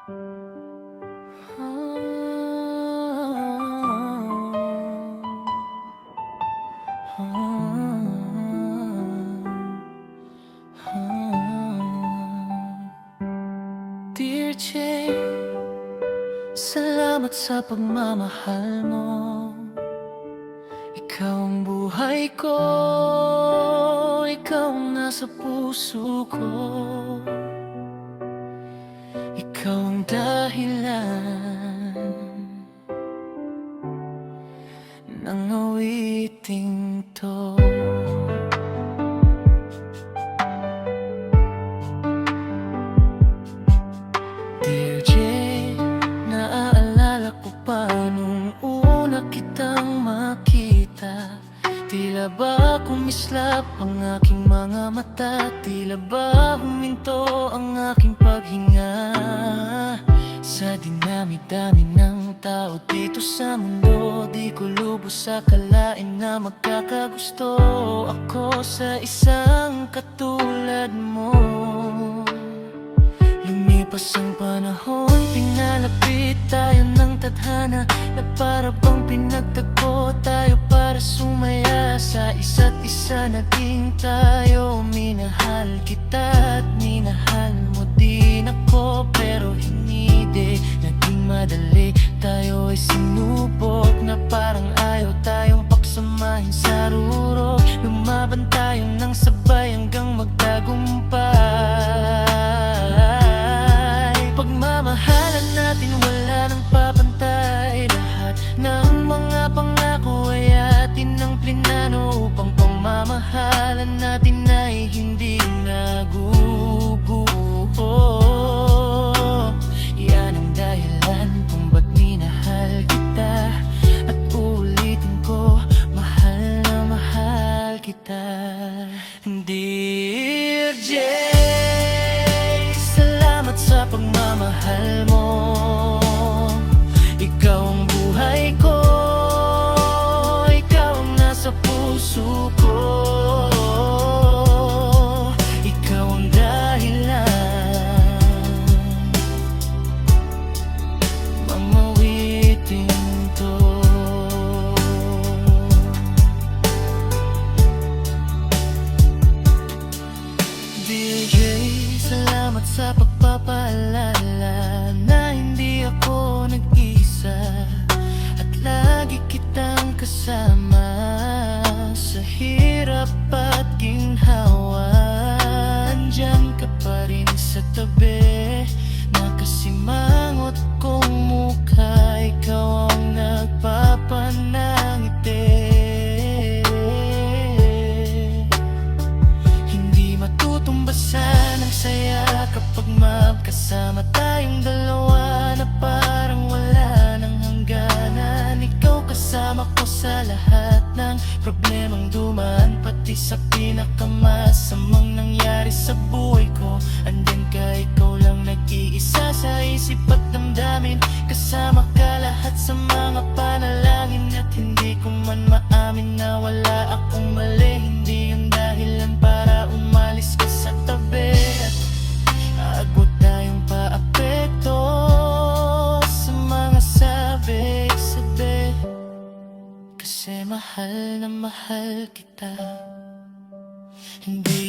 Dear Jay, salamat sa pagmamahal mo. Ikaw ang buhay ko, ikaw ang nasa puso ko. Ikaw ang dahilan ng awiting to. Dear Jay, naaalala ko pa nung una kitang makita. Tila ba kumislap ang aking mga mata? Tila ba huminto ang aking paghinga? Sa dinami-dami ng tao dito sa mundo, di ko lubos akalain na magkakagusto ako sa isang katulad mo. Lumipas ang panahon, pinalapit tayo ng tadhana, na para bang pinagtagpo tayo para sumaya sa isa't isa. Naging tayo, minahal kita at minahal mo din ako, pero hindi naging madali. Tayo ay sinubok na parang ayaw tayong paksamahin sa rurok. Lumaban tayo ng sabay hanggang magtagumpay. Pagmamahalan natin wala nang papantay. Lahat ng mga pangako ay atin ang plinano, upang pagmamahalan natin ay hindi naguguho. Yan ang dahilan kung ba't minahal kita, at uulitin ko, mahal na mahal kita. Dear Jay, salamat sa pagmamahal mo. Ikaw ang buhay ko, ikaw ang nasa puso ko. Ikaw ang dahilan mamawiting to. Dear Jay, salamat sa pagpapaalala na hindi ako nag-isa, at lagi kitang kasama sa hirap at ginhawa. Andyan ka pa rin sa tabi, nakasimangot kong mukha. Ikaw ang nagpapanangiti. Hindi matutumbasan ang saya kapag magkasama tayong dalawa, na parang wala nang hangganan. Ikaw kasama ko sa lahat ng problemang dumaan, pati sa pinakamasamang nangyari sa buhay ko. Andyan ka, ikaw lang nag-iisa sa isip at damdamin. Kasama ka lahat sa mga panalangin, at hindi ko man maamin na wala akong mali. Hindi yung dahilan para umalis ka sa tabi, at agwat tayong paapekto sa mga sabi-sabi. Kasi mahal na mahal kita. Hindi